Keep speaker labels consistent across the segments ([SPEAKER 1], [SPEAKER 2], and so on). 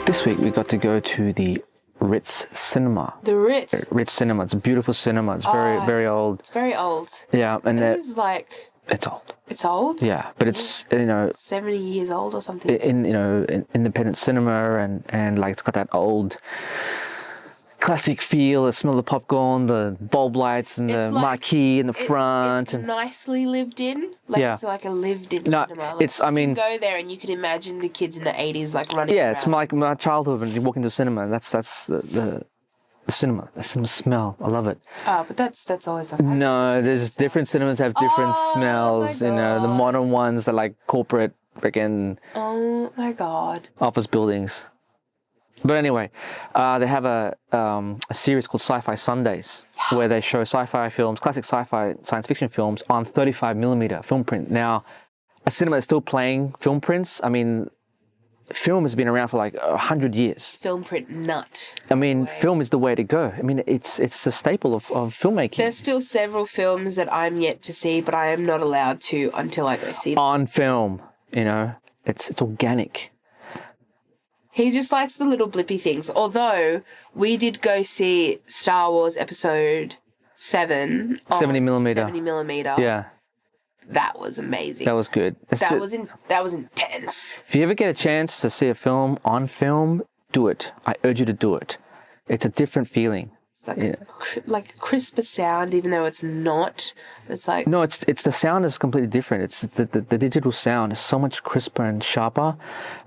[SPEAKER 1] This week we got to go to the Ritz Cinema.
[SPEAKER 2] The Ritz?
[SPEAKER 1] Ritz Cinema. It's a beautiful cinema. It's very old.
[SPEAKER 2] It's very old.
[SPEAKER 1] Yeah, and
[SPEAKER 2] it is like...
[SPEAKER 1] It's old.
[SPEAKER 2] It's old?
[SPEAKER 1] Yeah, but it's,
[SPEAKER 2] 70 years old or something.
[SPEAKER 1] In independent cinema and like it's got that old classic feel, the smell of the popcorn, the bulb lights and the marquee in the front.
[SPEAKER 2] It's nicely lived in. It's like a lived in cinema. Like,
[SPEAKER 1] you can
[SPEAKER 2] go there and you can imagine the kids in the 80s like running around.
[SPEAKER 1] Yeah, it's like my childhood when you walk into the cinema. That's the cinema. The cinema smell. I love it.
[SPEAKER 2] Oh, but that's always like
[SPEAKER 1] No, there's different cinemas have different smells.
[SPEAKER 2] My God.
[SPEAKER 1] The modern ones are like corporate freaking
[SPEAKER 2] my God.
[SPEAKER 1] office buildings. But anyway, they have a series called Sci-Fi Sundays, where they show sci-fi films, classic sci-fi science fiction films on 35mm film print. Now, a cinema is still playing film prints. I mean, film has been around for like 100 years.
[SPEAKER 2] Film print nut.
[SPEAKER 1] I mean, film is the way to go. I mean, it's a staple of filmmaking.
[SPEAKER 2] There's still several films that I'm yet to see, but I am not allowed to until I go see them.
[SPEAKER 1] On film, it's organic.
[SPEAKER 2] He just likes the little blippy things. Although we did go see Star Wars Episode 7 on
[SPEAKER 1] 70mm.
[SPEAKER 2] 70mm.
[SPEAKER 1] Yeah.
[SPEAKER 2] That was amazing.
[SPEAKER 1] That was good.
[SPEAKER 2] That was intense.
[SPEAKER 1] If you ever get a chance to see a film on film, do it. I urge you to do it. It's a different feeling.
[SPEAKER 2] It's like a crisper sound, even though it's not. It's like...
[SPEAKER 1] No, it's the sound is completely different. It's the digital sound is so much crisper and sharper.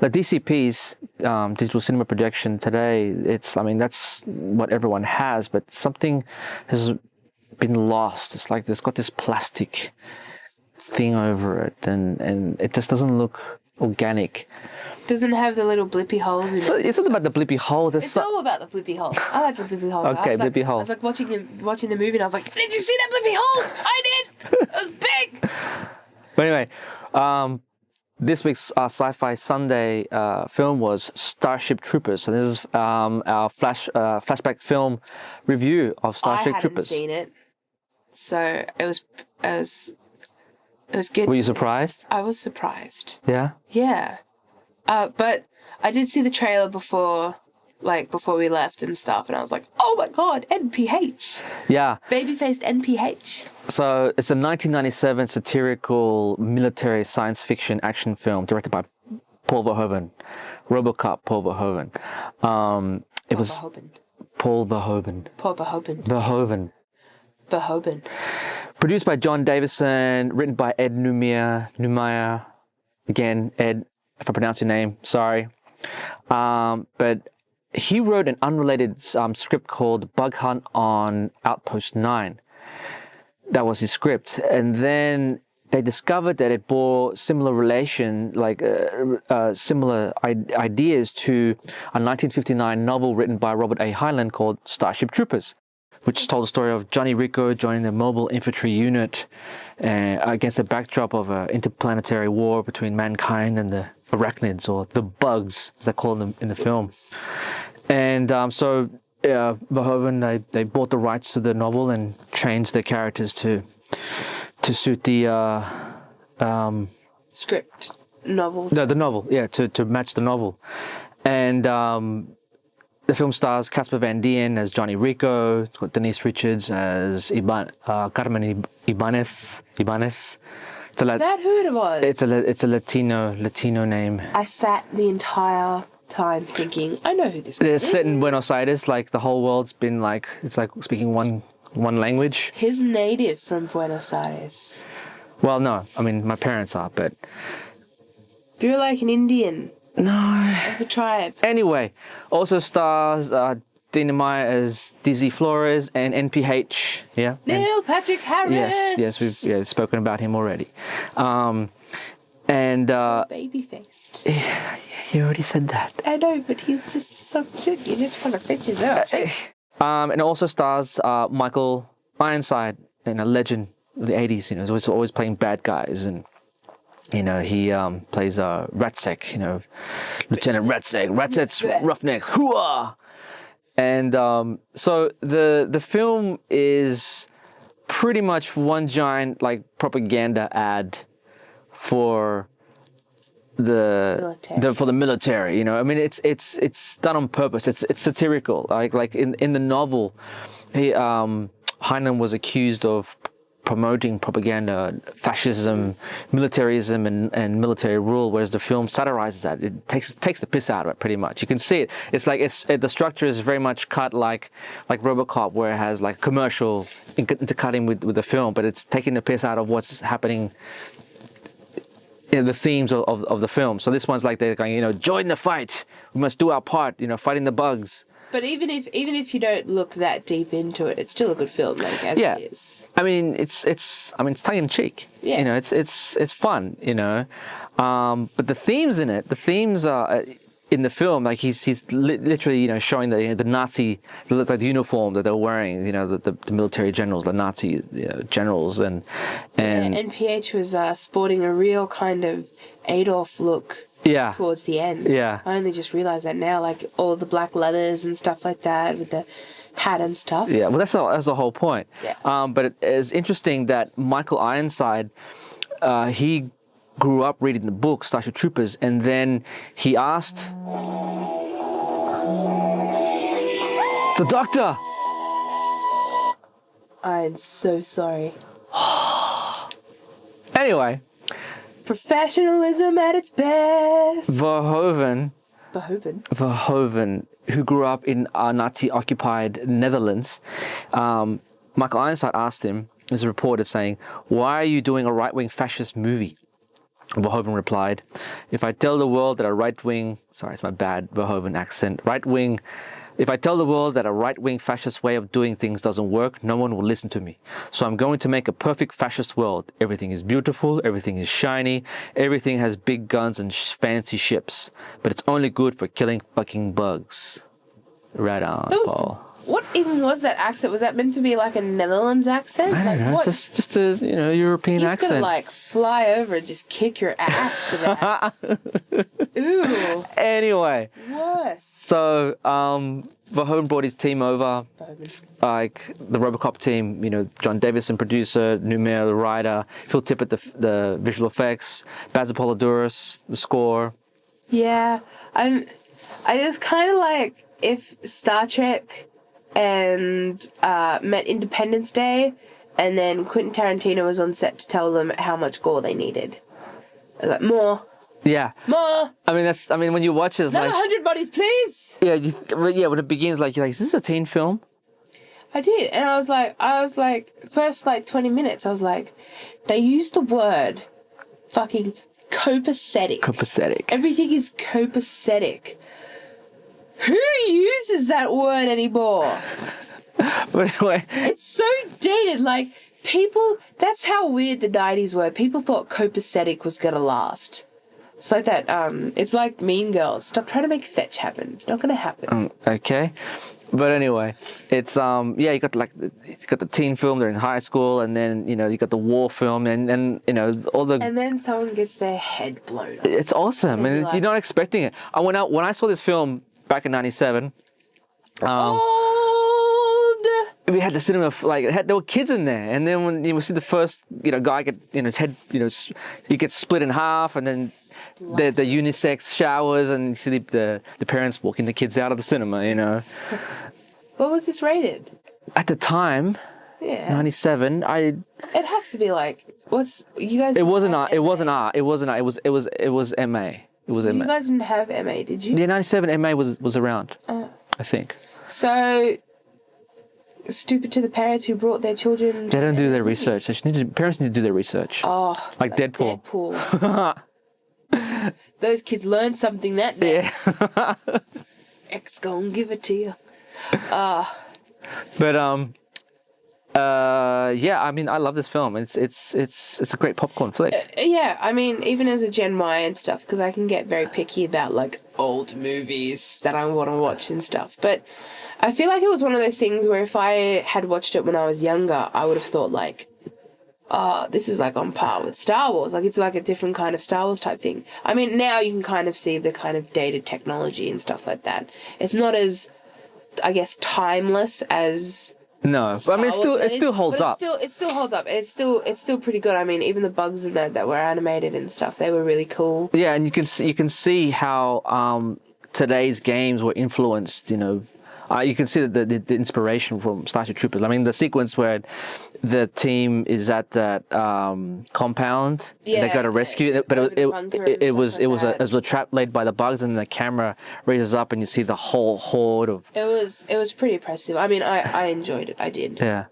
[SPEAKER 1] The DCP's digital cinema projection today, that's what everyone has, but something has been lost. It's like it's got this plastic thing over it, and it just doesn't look organic.
[SPEAKER 2] Doesn't have the little blippy holes in it.
[SPEAKER 1] It's not about the blippy holes.
[SPEAKER 2] It's all about the blippy holes. I like the blippy holes.
[SPEAKER 1] Okay, blippy holes.
[SPEAKER 2] I was like watching the movie and I was like, did you see that blippy hole? I did. It was big.
[SPEAKER 1] But anyway, this week's Sci-Fi Sunday film was Starship Troopers. So this is our flashback film review of Starship Troopers.
[SPEAKER 2] I hadn't seen it, so it was good.
[SPEAKER 1] Were you surprised?
[SPEAKER 2] I was surprised.
[SPEAKER 1] Yeah?
[SPEAKER 2] Yeah. But I did see the trailer before we left and stuff, and I was like, oh my God, NPH.
[SPEAKER 1] Yeah.
[SPEAKER 2] Baby-faced NPH.
[SPEAKER 1] So it's a 1997 satirical military science fiction action film directed by Paul Verhoeven. RoboCop Paul Verhoeven. Paul Verhoeven.
[SPEAKER 2] Paul Verhoeven.
[SPEAKER 1] Verhoeven.
[SPEAKER 2] Verhoeven.
[SPEAKER 1] Produced by John Davison, written by Ed Neumeyer. Again, Ed, if I pronounce your name, sorry. But he wrote an unrelated script called Bug Hunt on Outpost 9. That was his script. And then they discovered that it bore similar similar ideas to a 1959 novel written by Robert A. Heinlein called Starship Troopers, which told the story of Johnny Rico joining the mobile infantry unit against the backdrop of an interplanetary war between mankind and the arachnids, or the bugs, as they call them in the film. And so Verhoeven, they bought the rights to the novel and changed their characters to suit the
[SPEAKER 2] script novel.
[SPEAKER 1] No, the novel, yeah, to match the novel. And the film stars Casper Van Dien as Johnny Rico. It's got Denise Richards as Carmen Ibanez.
[SPEAKER 2] Is that who it was?
[SPEAKER 1] It's a Latino name.
[SPEAKER 2] I sat the entire time thinking, I know who this is.
[SPEAKER 1] They're set in Buenos Aires. Like the whole world's been like, it's like speaking one language.
[SPEAKER 2] He's native from Buenos Aires.
[SPEAKER 1] Well, no, I mean my parents are, but
[SPEAKER 2] you're like an Indian.
[SPEAKER 1] No.
[SPEAKER 2] Of the tribe.
[SPEAKER 1] Anyway, also stars Dina Meyer as Dizzy Flores and NPH. Yeah.
[SPEAKER 2] Neil Patrick Harris.
[SPEAKER 1] Yes, we've spoken about him already.
[SPEAKER 2] Baby-faced.
[SPEAKER 1] Yeah, you already said that.
[SPEAKER 2] I know, but he's just so cute. You just want to fetch his out.
[SPEAKER 1] And also stars Michael Ironside, a legend of the 80s. He's always playing bad guys, and he plays Ratsek, Lieutenant Ratsek. Ratsek's Roughnecks. Hooah! And so the film is pretty much one giant like propaganda ad for
[SPEAKER 2] Military.
[SPEAKER 1] for the military. You know, I mean, it's done on purpose. It's satirical. Like in the novel, Heinlein was accused of promoting propaganda, fascism, militarism, and military rule, whereas the film satirizes that. It takes the piss out of it, pretty much. You can see it. It's like the structure is very much cut like RoboCop, where it has like commercial intercutting with the film, but it's taking the piss out of what's happening. The themes of the film. So this one's like they're going, join the fight. We must do our part. Fighting the bugs.
[SPEAKER 2] But even if you don't look that deep into it, it's still a good film, like as it is.
[SPEAKER 1] I mean, it's tongue in cheek.
[SPEAKER 2] Yeah.
[SPEAKER 1] It's fun. But the themes in it, are in the film, like he's literally showing the Nazi, the uniform that they're wearing. The military generals, the Nazi generals, and
[SPEAKER 2] PH was sporting a real kind of Adolf look.
[SPEAKER 1] Yeah.
[SPEAKER 2] Towards the end.
[SPEAKER 1] Yeah.
[SPEAKER 2] I only just realised that now, like all the black leathers and stuff like that with the hat and stuff.
[SPEAKER 1] Yeah, well, that's the whole point.
[SPEAKER 2] Yeah.
[SPEAKER 1] But it is interesting that Michael Ironside, he grew up reading the book Starship Troopers, and then he asked the doctor.
[SPEAKER 2] I'm so sorry.
[SPEAKER 1] Anyway.
[SPEAKER 2] Professionalism at its best.
[SPEAKER 1] Verhoeven, who grew up in Nazi-occupied Netherlands, Michael Ironside asked him, as a reporter, saying, "Why are you doing a right-wing fascist movie?" Verhoeven replied, "If I tell the world that a right-wing..." Sorry, it's my bad Verhoeven accent. "Right-wing... If I tell the world that a right-wing fascist way of doing things doesn't work, no one will listen to me. So I'm going to make a perfect fascist world. Everything is beautiful, everything is shiny, everything has big guns and fancy ships. But it's only good for killing fucking bugs." Right on, Paul.
[SPEAKER 2] What even was that accent? Was that meant to be like a Netherlands accent?
[SPEAKER 1] I don't know,
[SPEAKER 2] what?
[SPEAKER 1] it's just a European accent.
[SPEAKER 2] He's gonna fly over and just kick your ass for that. Ooh.
[SPEAKER 1] Anyway.
[SPEAKER 2] Worse.
[SPEAKER 1] So, Verhoeven brought his team over, like the RoboCop team, John Davison, producer, Numair, the writer, Phil Tippett, the visual effects, Baz Apollodouros, the score.
[SPEAKER 2] Yeah, I just kind of like if Star Trek and met Independence Day, and then Quentin Tarantino was on set to tell them how much gore they needed. I was like, more.
[SPEAKER 1] Yeah.
[SPEAKER 2] More.
[SPEAKER 1] I mean, when you watch it, it's
[SPEAKER 2] another
[SPEAKER 1] like
[SPEAKER 2] 100 bodies, please.
[SPEAKER 1] Yeah, when it begins, like you're like, is this a teen film?
[SPEAKER 2] I did, and I was like, first 20 minutes, I was like, they used the word fucking copacetic.
[SPEAKER 1] Copacetic.
[SPEAKER 2] Everything is copacetic. Who uses that word anymore?
[SPEAKER 1] But anyway,
[SPEAKER 2] it's so dated. Like people, that's how weird the 90s were. People thought copacetic was gonna last. It's like that. It's like Mean Girls. Stop trying to make fetch happen. It's not gonna happen.
[SPEAKER 1] Okay. But anyway, it's you got the teen film. They're in high school, and then you got the war film, and all the.
[SPEAKER 2] And then someone gets their head blown up.
[SPEAKER 1] It's awesome, and you're not expecting it. When I saw this film back in '97.
[SPEAKER 2] Old.
[SPEAKER 1] We had the cinema there were kids in there, and then when you see the first guy get his head he gets split in half, and then the unisex showers, and you see the parents walking the kids out of the cinema.
[SPEAKER 2] What was this rated?
[SPEAKER 1] At the time, 97.
[SPEAKER 2] It'd have to be like what's you guys.
[SPEAKER 1] It wasn't R. It wasn't R. It was MA. It was MA.
[SPEAKER 2] You guys didn't have MA, did you?
[SPEAKER 1] Yeah, 97 MA was around. I think.
[SPEAKER 2] So stupid to the parents who brought their children.
[SPEAKER 1] They don't do their research. Parents need to do their research.
[SPEAKER 2] Oh,
[SPEAKER 1] like Deadpool.
[SPEAKER 2] Those kids learned something that day.
[SPEAKER 1] Yeah.
[SPEAKER 2] X gonna give it to you.
[SPEAKER 1] But I mean, I love this film. It's a great popcorn flick.
[SPEAKER 2] Yeah, I mean, even as a Gen Y and stuff, because I can get very picky about old movies that I want to watch and stuff. But I feel like it was one of those things where if I had watched it when I was younger, I would have thought this is on par with Star Wars. It's a different kind of Star Wars type thing. I mean, now you can kind of see the kind of dated technology and stuff like that. It's not as, I guess, timeless as
[SPEAKER 1] No, but I mean, it still holds up.
[SPEAKER 2] It still holds up. It's still pretty good. I mean, even the bugs in that were animated and stuff, they were really cool.
[SPEAKER 1] Yeah, and you can see how today's games were influenced. You know, you can see the inspiration from Starship Troopers. I mean, the sequence where the team is at that compound and they got to rescue it, but it was a trap laid by the bugs, and the camera raises up and you see the whole horde of.
[SPEAKER 2] It was pretty impressive. I mean, I enjoyed it. I did.
[SPEAKER 1] Yeah.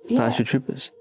[SPEAKER 1] Starship Troopers.